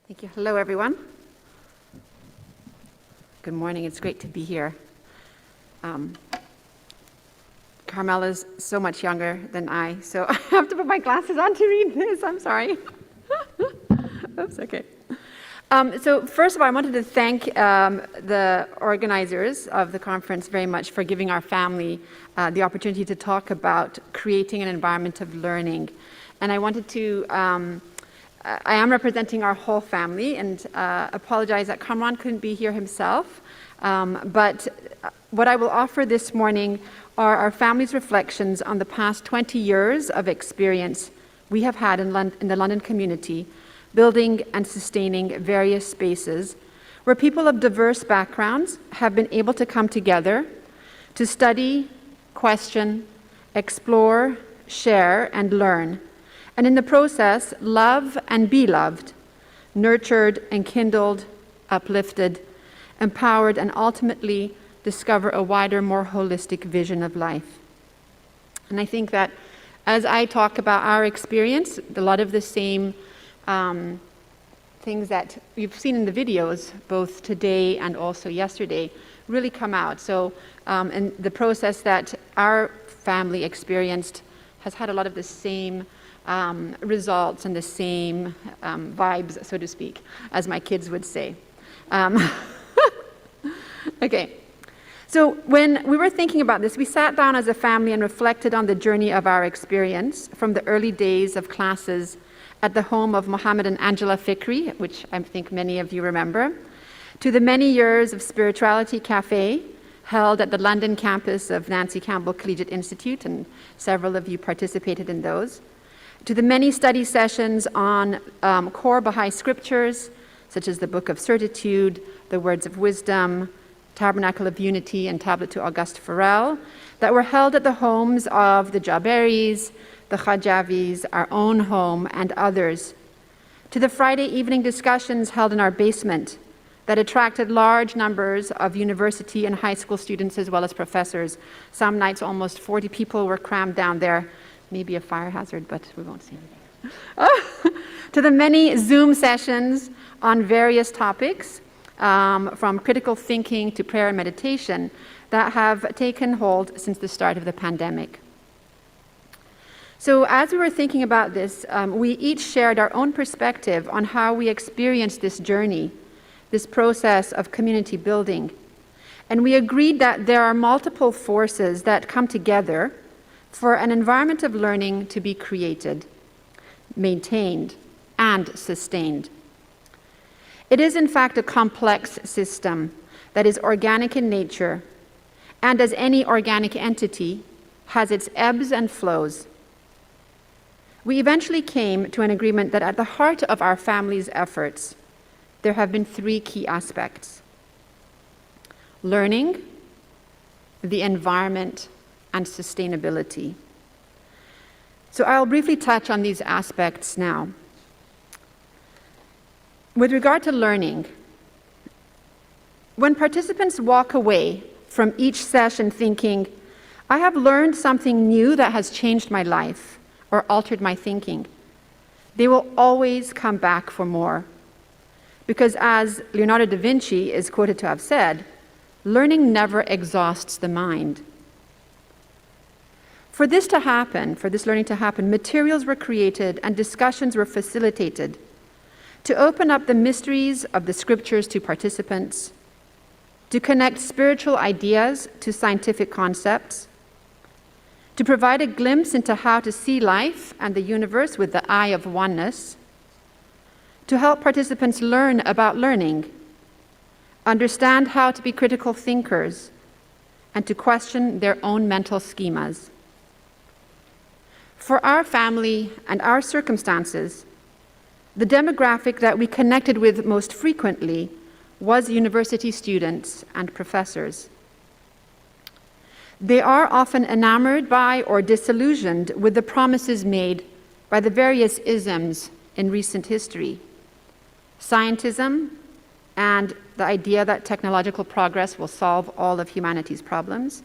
Thank you. Hello, everyone. Good morning. It's great to be here. Carmela's so much younger than I, so I have to put my glasses on to read this. I'm sorry. Oops, okay. So first of all, I wanted to thank the organizers of the conference very much for giving our family the opportunity to talk about creating an environment of learning. And I wanted to I am representing our whole family and apologize that Kamran couldn't be here himself. But what I will offer this morning are our family's reflections on the past 20 years of experience we have had in the London community, building and sustaining various spaces where people of diverse backgrounds have been able to come together to study, question, explore, share, and learn. And in the process, love and be loved, nurtured and kindled, uplifted, empowered, and ultimately discover a wider, more holistic vision of life. And I think that as I talk about our experience, a lot of the same things that you've seen in the videos, both today and also yesterday, really come out. So and the process that our family experienced has had a lot of the same results and the same vibes, so to speak, as my kids would say. Okay, so when we were thinking about this, we sat down as a family and reflected on the journey of our experience from the early days of classes at the home of Mohammed and Angela Fikri, which I think many of you remember, to the many years of Spirituality Cafe held at the London campus of Nancy Campbell Collegiate Institute, and several of you participated in those, to the many study sessions on core Bahá'í scriptures, such as the Book of Certitude, the Words of Wisdom, Tabernacle of Unity, and Tablet to Auguste Farrell, that were held at the homes of the Jaberis, the Khajavis, our own home, and others, to the Friday evening discussions held in our basement that attracted large numbers of university and high school students as well as professors. Some nights almost 40 people were crammed down there. Maybe a fire hazard, but we won't see anything. To the many Zoom sessions on various topics, from critical thinking to prayer and meditation, that have taken hold since the start of the pandemic. So as we were thinking about this, we each shared our own perspective on how we experienced this journey, this process of community building. And we agreed that there are multiple forces that come together for an environment of learning to be created, maintained, and sustained. It is in fact a complex system that is organic in nature, and as any organic entity, has its ebbs and flows. We eventually came to an agreement that at the heart of our family's efforts, there have been three key aspects: learning, the environment, and sustainability. So I'll briefly touch on these aspects now. With regard to learning, when participants walk away from each session thinking, I have learned something new that has changed my life or altered my thinking, they will always come back for more. Because as Leonardo da Vinci is quoted to have said, learning never exhausts the mind. For this learning to happen, materials were created and discussions were facilitated to open up the mysteries of the scriptures to participants, to connect spiritual ideas to scientific concepts, to provide a glimpse into how to see life and the universe with the eye of oneness, to help participants learn about learning, understand how to be critical thinkers, and to question their own mental schemas. For our family and our circumstances, the demographic that we connected with most frequently was university students and professors. They are often enamored by or disillusioned with the promises made by the various isms in recent history. Scientism and the idea that technological progress will solve all of humanity's problems.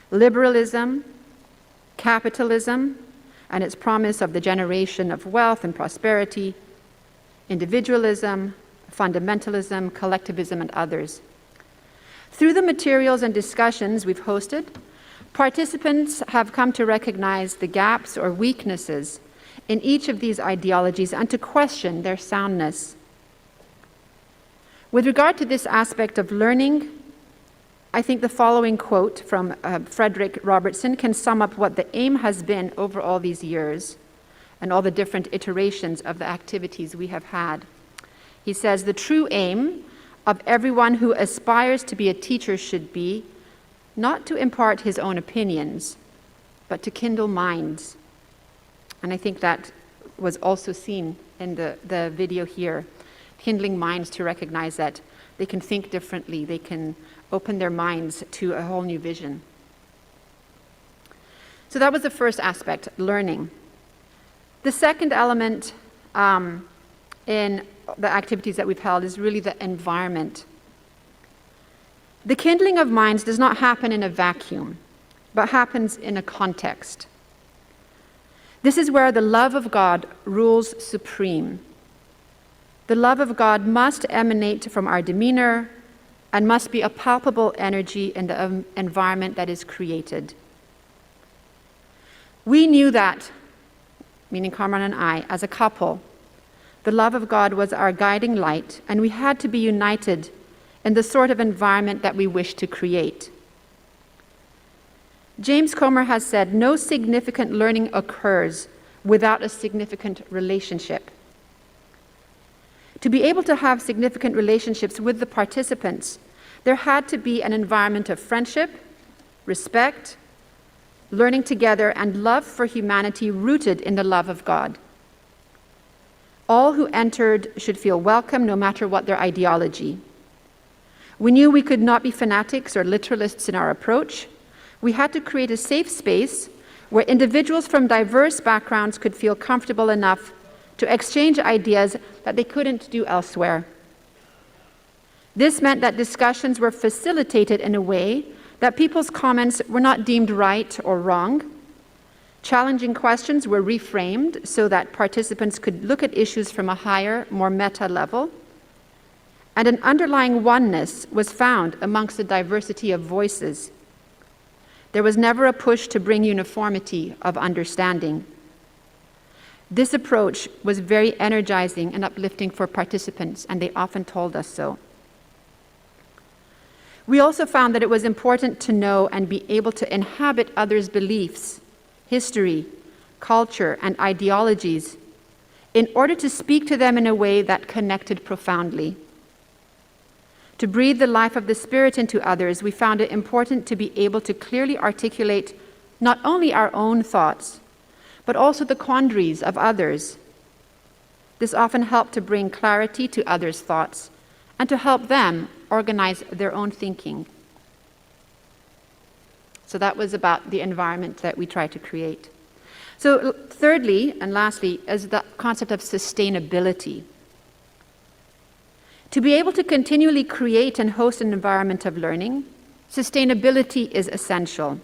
Liberalism, capitalism, and its promise of the generation of wealth and prosperity, individualism, fundamentalism, collectivism, and others. Through the materials and discussions we've hosted, participants have come to recognize the gaps or weaknesses in each of these ideologies and to question their soundness. With regard to this aspect of learning, I think the following quote from Frederick Robertson can sum up what the aim has been over all these years and all the different iterations of the activities we have had. He says, "The true aim of everyone who aspires to be a teacher should be not to impart his own opinions, but to kindle minds." And I think that was also seen in the video here, kindling minds to recognize that they can think differently, they can open their minds to a whole new vision. So that was the first aspect, learning. The second element in the activities that we've held is really the environment. The kindling of minds does not happen in a vacuum, but happens in a context. This is where the love of God rules supreme. The love of God must emanate from our demeanor and must be a palpable energy in the environment that is created. We knew that, meaning Carmen and I, as a couple, the love of God was our guiding light, and we had to be united in the sort of environment that we wished to create. James Comer has said, "No significant learning occurs without a significant relationship." To be able to have significant relationships with the participants, there had to be an environment of friendship, respect, learning together, and love for humanity rooted in the love of God. All who entered should feel welcome no matter what their ideology. We knew we could not be fanatics or literalists in our approach. We had to create a safe space where individuals from diverse backgrounds could feel comfortable enough to exchange ideas that they couldn't do elsewhere. This meant that discussions were facilitated in a way that people's comments were not deemed right or wrong. Challenging questions were reframed so that participants could look at issues from a higher, more meta level. And an underlying oneness was found amongst the diversity of voices. There was never a push to bring uniformity of understanding. This approach was very energizing and uplifting for participants, and they often told us so. We also found that it was important to know and be able to inhabit others' beliefs, history, culture, and ideologies in order to speak to them in a way that connected profoundly. To breathe the life of the Spirit into others, we found it important to be able to clearly articulate not only our own thoughts, but also the quandaries of others. This often helped to bring clarity to others' thoughts and to help them organize their own thinking. So that was about the environment that we tried to create. So thirdly, and lastly, is the concept of sustainability. To be able to continually create and host an environment of learning, sustainability is essential.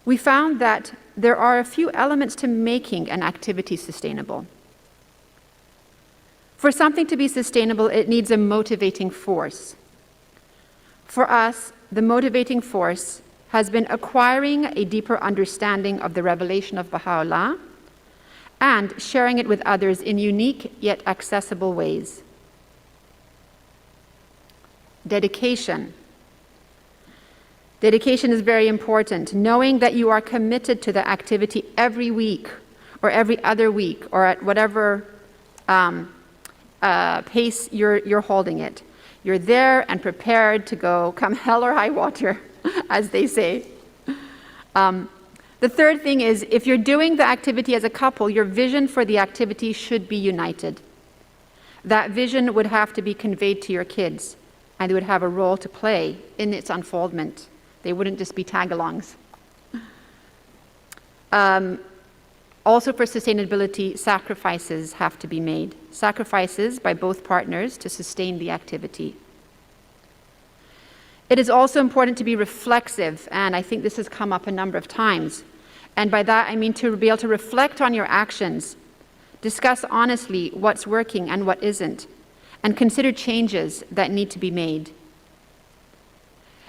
We found that there are a few elements to making an activity sustainable. For something to be sustainable, it needs a motivating force. For us, the motivating force has been acquiring a deeper understanding of the revelation of Baha'u'llah and sharing it with others in unique yet accessible ways. Dedication. Dedication is very important. Knowing that you are committed to the activity every week or every other week or at whatever pace you're holding it. You're there and prepared to go come hell or high water, as they say. The third thing is, if you're doing the activity as a couple, your vision for the activity should be united. That vision would have to be conveyed to your kids, and they would have a role to play in its unfoldment. They wouldn't just be tag-alongs. Also for sustainability, sacrifices have to be made. Sacrifices by both partners to sustain the activity. It is also important to be reflexive, and I think this has come up a number of times. And by that I mean to be able to reflect on your actions, discuss honestly what's working and what isn't, and consider changes that need to be made.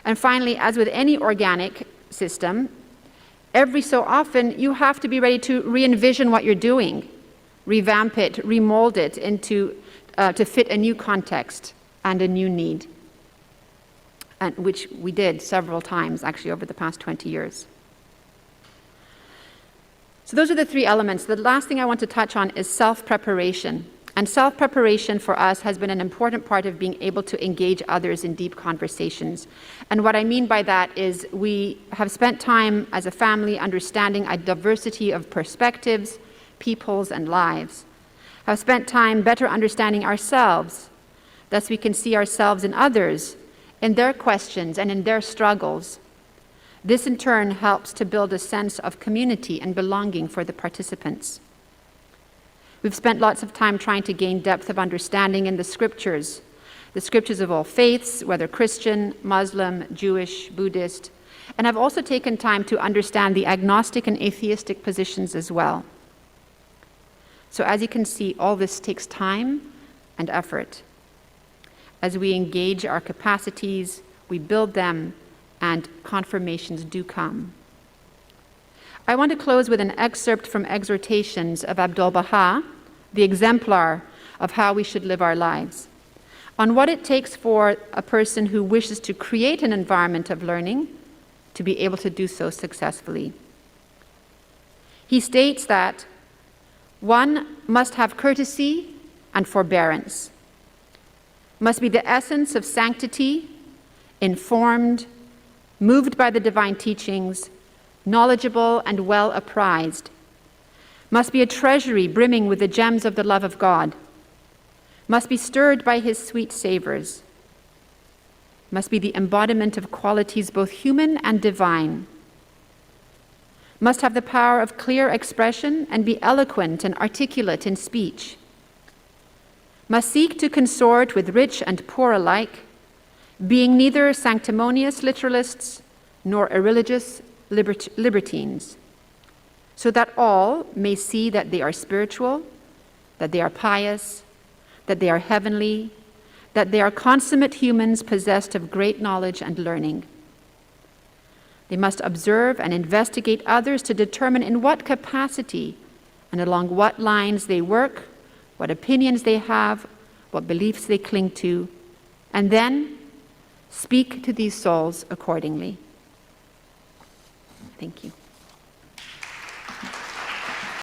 And finally, as with any organic system, every so often you have to be ready to re-envision what you're doing, revamp it, remold it into to fit a new context and a new need, and which we did several times actually over the past 20 years. So those are the three elements. The last thing I want to touch on is self-preparation. And self-preparation for us has been an important part of being able to engage others in deep conversations. And what I mean by that is we have spent time as a family understanding a diversity of perspectives, peoples, and lives. Have spent time better understanding ourselves. Thus we can see ourselves in others, in their questions and in their struggles. This in turn helps to build a sense of community and belonging for the participants. We've spent lots of time trying to gain depth of understanding in the scriptures of all faiths, whether Christian, Muslim, Jewish, Buddhist, and I've also taken time to understand the agnostic and atheistic positions as well. So as you can see, all this takes time and effort. As we engage our capacities, we build them, and confirmations do come. I want to close with an excerpt from Exhortations of Abdu'l-Baha, the exemplar of how we should live our lives, on what it takes for a person who wishes to create an environment of learning to be able to do so successfully. He states that one must have courtesy and forbearance, must be the essence of sanctity, informed, moved by the divine teachings, knowledgeable and well apprised, must be a treasury brimming with the gems of the love of God, must be stirred by his sweet savors, must be the embodiment of qualities both human and divine, must have the power of clear expression and be eloquent and articulate in speech, must seek to consort with rich and poor alike, being neither sanctimonious literalists nor irreligious libertines, so that all may see that they are spiritual, that they are pious, that they are heavenly, that they are consummate humans possessed of great knowledge and learning. They must observe and investigate others to determine in what capacity and along what lines they work, what opinions they have, what beliefs they cling to, and then speak to these souls accordingly. Thank you.